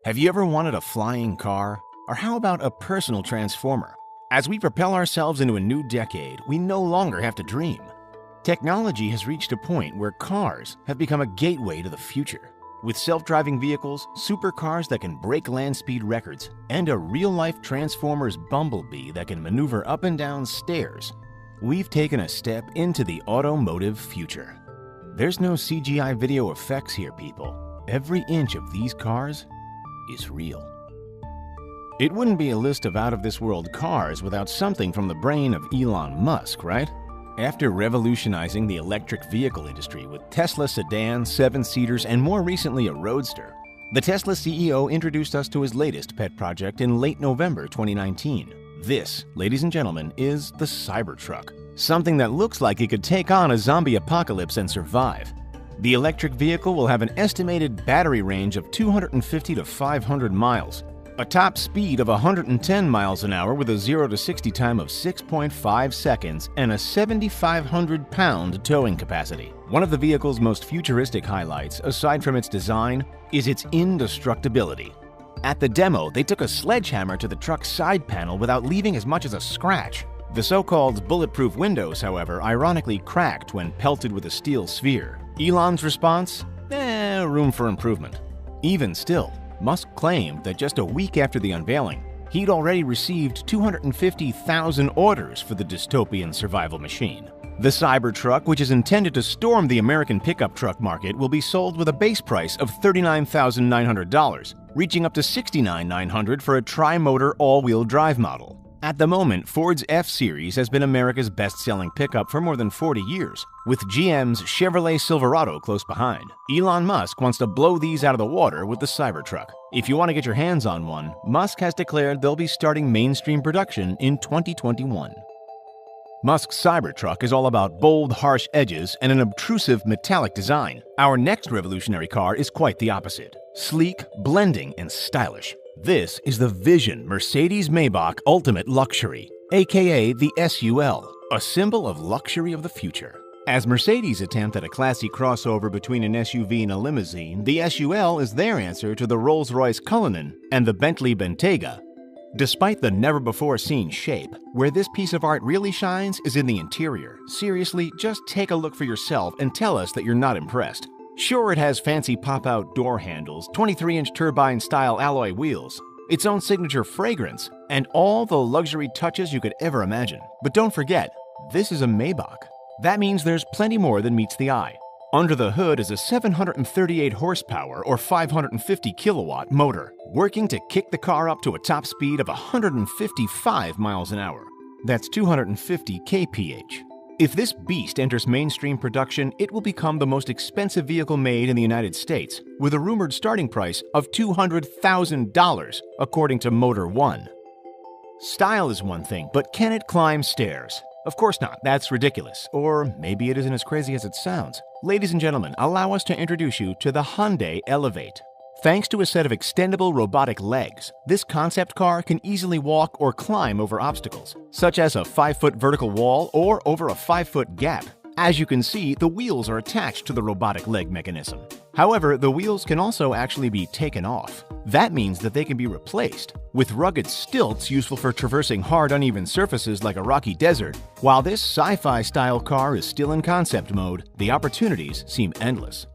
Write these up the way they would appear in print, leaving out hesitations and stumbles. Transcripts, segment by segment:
Have you ever wanted a flying car? Or how about a personal transformer? As we propel ourselves into a new decade, we no longer have to dream. Technology has reached a point where cars have become a gateway to the future. With self-driving vehicles, supercars that can break land speed records, and a real-life Transformers Bumblebee that can maneuver up and down stairs, we've taken a step into the automotive future. There's no CGI video effects here, people. Every inch of these cars is real. It wouldn't be a list of out-of-this-world cars without something from the brain of Elon Musk, right? After revolutionizing the electric vehicle industry with Tesla sedans, 7-seaters, and more recently a Roadster, the Tesla CEO introduced us to his latest pet project in late November 2019. This, ladies and gentlemen, is the Cybertruck, something that looks like it could take on a zombie apocalypse and survive. The electric vehicle will have an estimated battery range of 250 to 500 miles, a top speed of 110 miles an hour with a 0 to 60 time of 6.5 seconds, and a 7,500-pound towing capacity. One of the vehicle's most futuristic highlights, aside from its design, is its indestructibility. At the demo, they took a sledgehammer to the truck's side panel without leaving as much as a scratch. The so-called bulletproof windows, however, ironically cracked when pelted with a steel sphere. Elon's response? Room for improvement. Even still, Musk claimed that just a week after the unveiling, he'd already received 250,000 orders for the dystopian survival machine. The Cybertruck, which is intended to storm the American pickup truck market, will be sold with a base price of $39,900, reaching up to $69,900 for a tri-motor all-wheel drive model. At the moment, Ford's F-Series has been America's best-selling pickup for more than 40 years, with GM's Chevrolet Silverado close behind. Elon Musk wants to blow these out of the water with the Cybertruck. If you want to get your hands on one, Musk has declared they'll be starting mainstream production in 2021. Musk's Cybertruck is all about bold, harsh edges and an obtrusive metallic design. Our next revolutionary car is quite the opposite: sleek, blending, and stylish. This is the Vision Mercedes-Maybach Ultimate Luxury, aka the SUL, a symbol of luxury of the future. As Mercedes' attempt at a classy crossover between an SUV and a limousine, the SUL is their answer to the Rolls-Royce Cullinan and the Bentley Bentayga. Despite the never-before-seen shape, where this piece of art really shines is in the interior. Seriously, just take a look for yourself and tell us that you're not impressed. Sure, it has fancy pop-out door handles, 23-inch turbine-style alloy wheels, its own signature fragrance, and all the luxury touches you could ever imagine. But don't forget, this is a Maybach. That means there's plenty more than meets the eye. Under the hood is a 738 horsepower or 550 kilowatt motor, working to kick the car up to a top speed of 155 miles an hour. That's 250 kph. If this beast enters mainstream production, it will become the most expensive vehicle made in the United States, with a rumored starting price of $200,000, according to Motor One. Style is one thing, but can it climb stairs? Of course not, that's ridiculous. Or maybe it isn't as crazy as it sounds. Ladies and gentlemen, allow us to introduce you to the Hyundai Elevate. Thanks to a set of extendable robotic legs, this concept car can easily walk or climb over obstacles, such as a 5-foot vertical wall or over a 5-foot gap. As you can see, the wheels are attached to the robotic leg mechanism. However, the wheels can also actually be taken off. That means that they can be replaced with rugged stilts useful for traversing hard, uneven surfaces like a rocky desert. While this sci-fi style car is still in concept mode, the opportunities seem endless.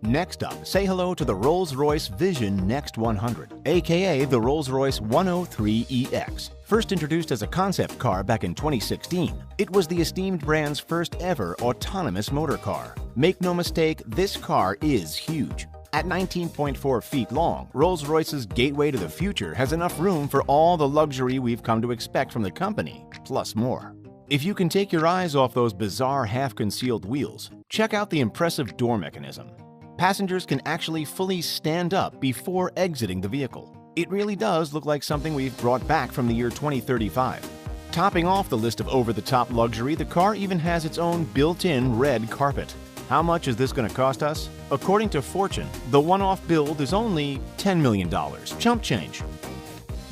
Next up, say hello to the Rolls-Royce Vision Next 100, aka the Rolls-Royce 103EX. First introduced as a concept car back in 2016, it was the esteemed brand's first ever autonomous motor car. Make no mistake, this car is huge. At 19.4 feet long, Rolls-Royce's gateway to the future has enough room for all the luxury we've come to expect from the company, plus more. If you can take your eyes off those bizarre half-concealed wheels, check out the impressive door mechanism. Passengers can actually fully stand up before exiting the vehicle. It really does look like something we've brought back from the year 2035. Topping off the list of over-the-top luxury, the car even has its own built-in red carpet. How much is this going to cost us? According to Fortune, the one-off build is only $10 million. Chump change.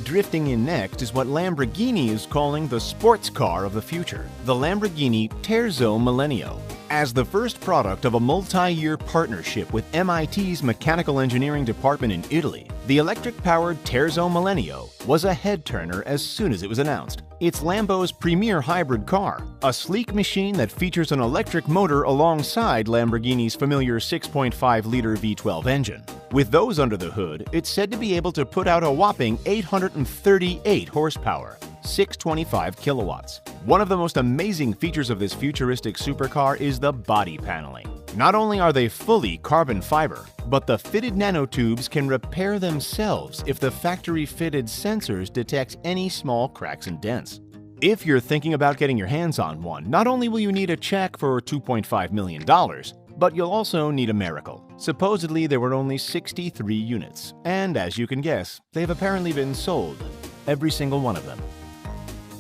Drifting in next is what Lamborghini is calling the sports car of the future, the Lamborghini Terzo Millennio. As the first product of a multi-year partnership with MIT's Mechanical Engineering Department in Italy, the electric-powered Terzo Millennio was a head-turner as soon as it was announced. It's Lambo's premier hybrid car, a sleek machine that features an electric motor alongside Lamborghini's familiar 6.5-liter V12 engine. With those under the hood, it's said to be able to put out a whopping 838 horsepower, 625 kilowatts. One of the most amazing features of this futuristic supercar is the body paneling. Not only are they fully carbon fiber, but the fitted nanotubes can repair themselves if the factory-fitted sensors detect any small cracks and dents. If you're thinking about getting your hands on one, not only will you need a check for $2.5 million, but you'll also need a miracle. Supposedly, there were only 63 units, and as you can guess, they've apparently been sold, every single one of them.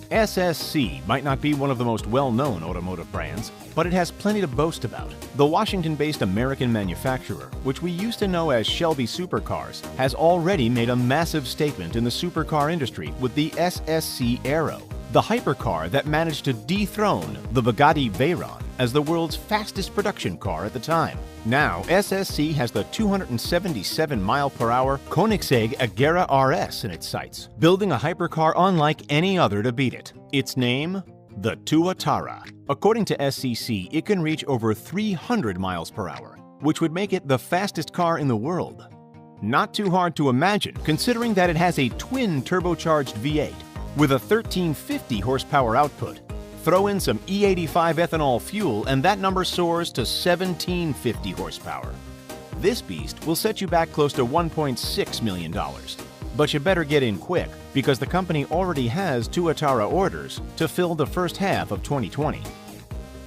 SSC might not be one of the most well-known automotive brands, but it has plenty to boast about. The Washington-based American manufacturer, which we used to know as Shelby Supercars, has already made a massive statement in the supercar industry with the SSC Aero, the hypercar that managed to dethrone the Bugatti Veyron as the world's fastest production car at the time. Now, SSC has the 277-mile-per-hour Koenigsegg Agera RS in its sights, building a hypercar unlike any other to beat it. Its name? The Tuatara. According to SCC, it can reach over 300 miles per hour, which would make it the fastest car in the world. Not too hard to imagine, considering that it has a twin turbocharged V8 with a 1350 horsepower output. Throw in some E85 ethanol fuel and that number soars to 1750 horsepower. This beast will set you back close to $1.6 million. But you better get in quick, because the company already has Tuatara orders to fill the first half of 2020.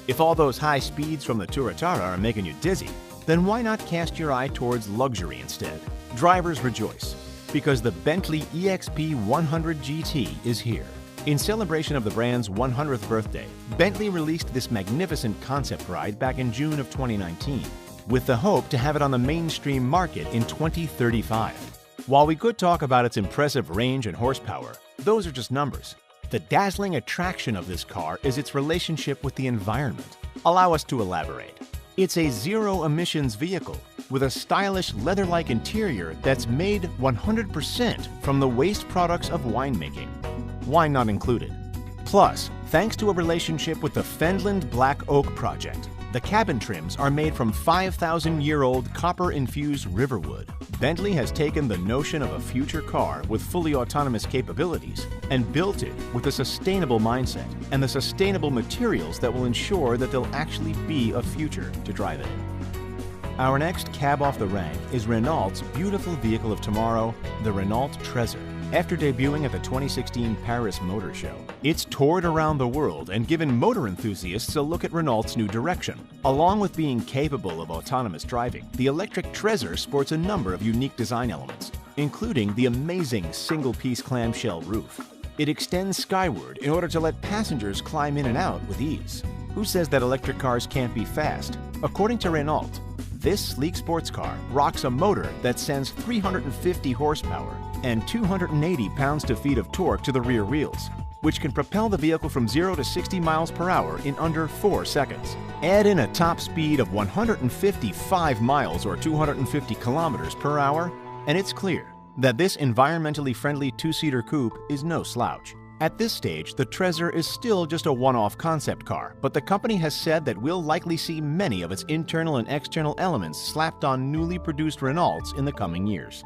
If all those high speeds from the Tuatara are making you dizzy, then why not cast your eye towards luxury instead? Drivers rejoice, because the Bentley EXP 100 GT is here. In celebration of the brand's 100th birthday, Bentley released this magnificent concept ride back in June of 2019, with the hope to have it on the mainstream market in 2035. While we could talk about its impressive range and horsepower, those are just numbers. The dazzling attraction of this car is its relationship with the environment. Allow us to elaborate. It's a zero-emissions vehicle with a stylish leather-like interior that's made 100% from the waste products of winemaking. Wine not included. Plus, thanks to a relationship with the Fendland Black Oak Project, the cabin trims are made from 5,000-year-old copper-infused riverwood. Bentley has taken the notion of a future car with fully autonomous capabilities and built it with a sustainable mindset and the sustainable materials that will ensure that there'll actually be a future to drive it in. Our next cab off the rank is Renault's beautiful vehicle of tomorrow, the Renault Trezor. After debuting at the 2016 Paris Motor Show, it's toured around the world and given motor enthusiasts a look at Renault's new direction. Along with being capable of autonomous driving, the electric Trezor sports a number of unique design elements, including the amazing single-piece clamshell roof. It extends skyward in order to let passengers climb in and out with ease. Who says that electric cars can't be fast? According to Renault, this sleek sports car rocks a motor that sends 350 horsepower and 280 pounds-to-feet of torque to the rear wheels, which can propel the vehicle from 0 to 60 miles per hour in under 4 seconds. Add in a top speed of 155 miles or 250 kilometers per hour, and it's clear that this environmentally friendly two-seater coupe is no slouch. At this stage, the Trezor is still just a one-off concept car, but the company has said that we'll likely see many of its internal and external elements slapped on newly produced Renaults in the coming years.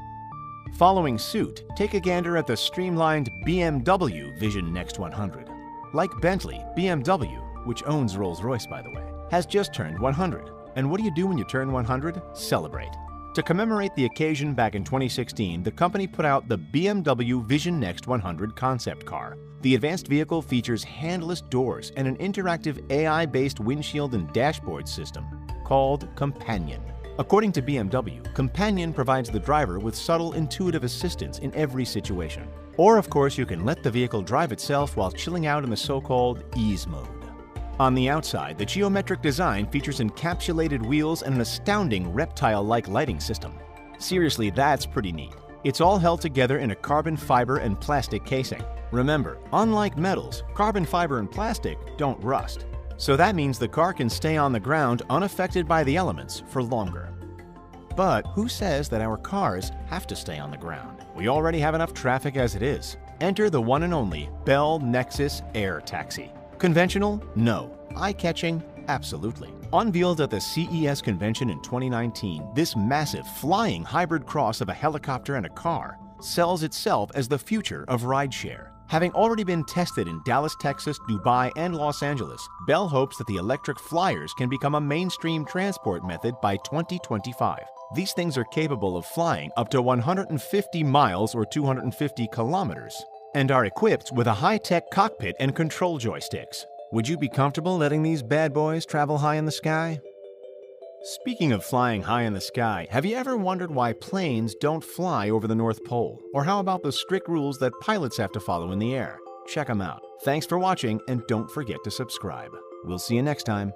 Following suit, take a gander at the streamlined BMW Vision Next 100. Like Bentley, BMW, which owns Rolls-Royce by the way, has just turned 100. And what do you do when you turn 100? Celebrate. To commemorate the occasion back in 2016, the company put out the BMW Vision Next 100 concept car. The advanced vehicle features handless doors and an interactive AI-based windshield and dashboard system called Companion. According to BMW, Companion provides the driver with subtle, intuitive assistance in every situation. Or, of course, you can let the vehicle drive itself while chilling out in the so-called ease mode. On the outside, the geometric design features encapsulated wheels and an astounding reptile-like lighting system. Seriously, that's pretty neat. It's all held together in a carbon fiber and plastic casing. Remember, unlike metals, carbon fiber and plastic don't rust. So that means the car can stay on the ground unaffected by the elements for longer. But who says that our cars have to stay on the ground? We already have enough traffic as it is. Enter the one and only Bell Nexus Air Taxi. Conventional? No. Eye-catching? Absolutely. Unveiled at the CES convention in 2019, this massive flying hybrid cross of a helicopter and a car sells itself as the future of rideshare. Having already been tested in Dallas, Texas, Dubai, and Los Angeles, Bell hopes that the electric flyers can become a mainstream transport method by 2025. These things are capable of flying up to 150 miles or 250 kilometers and are equipped with a high-tech cockpit and control joysticks. Would you be comfortable letting these bad boys travel high in the sky? Speaking of flying high in the sky, have you ever wondered why planes don't fly over the North Pole? Or how about the strict rules that pilots have to follow in the air? Check them out. Thanks for watching, and don't forget to subscribe. We'll see you next time.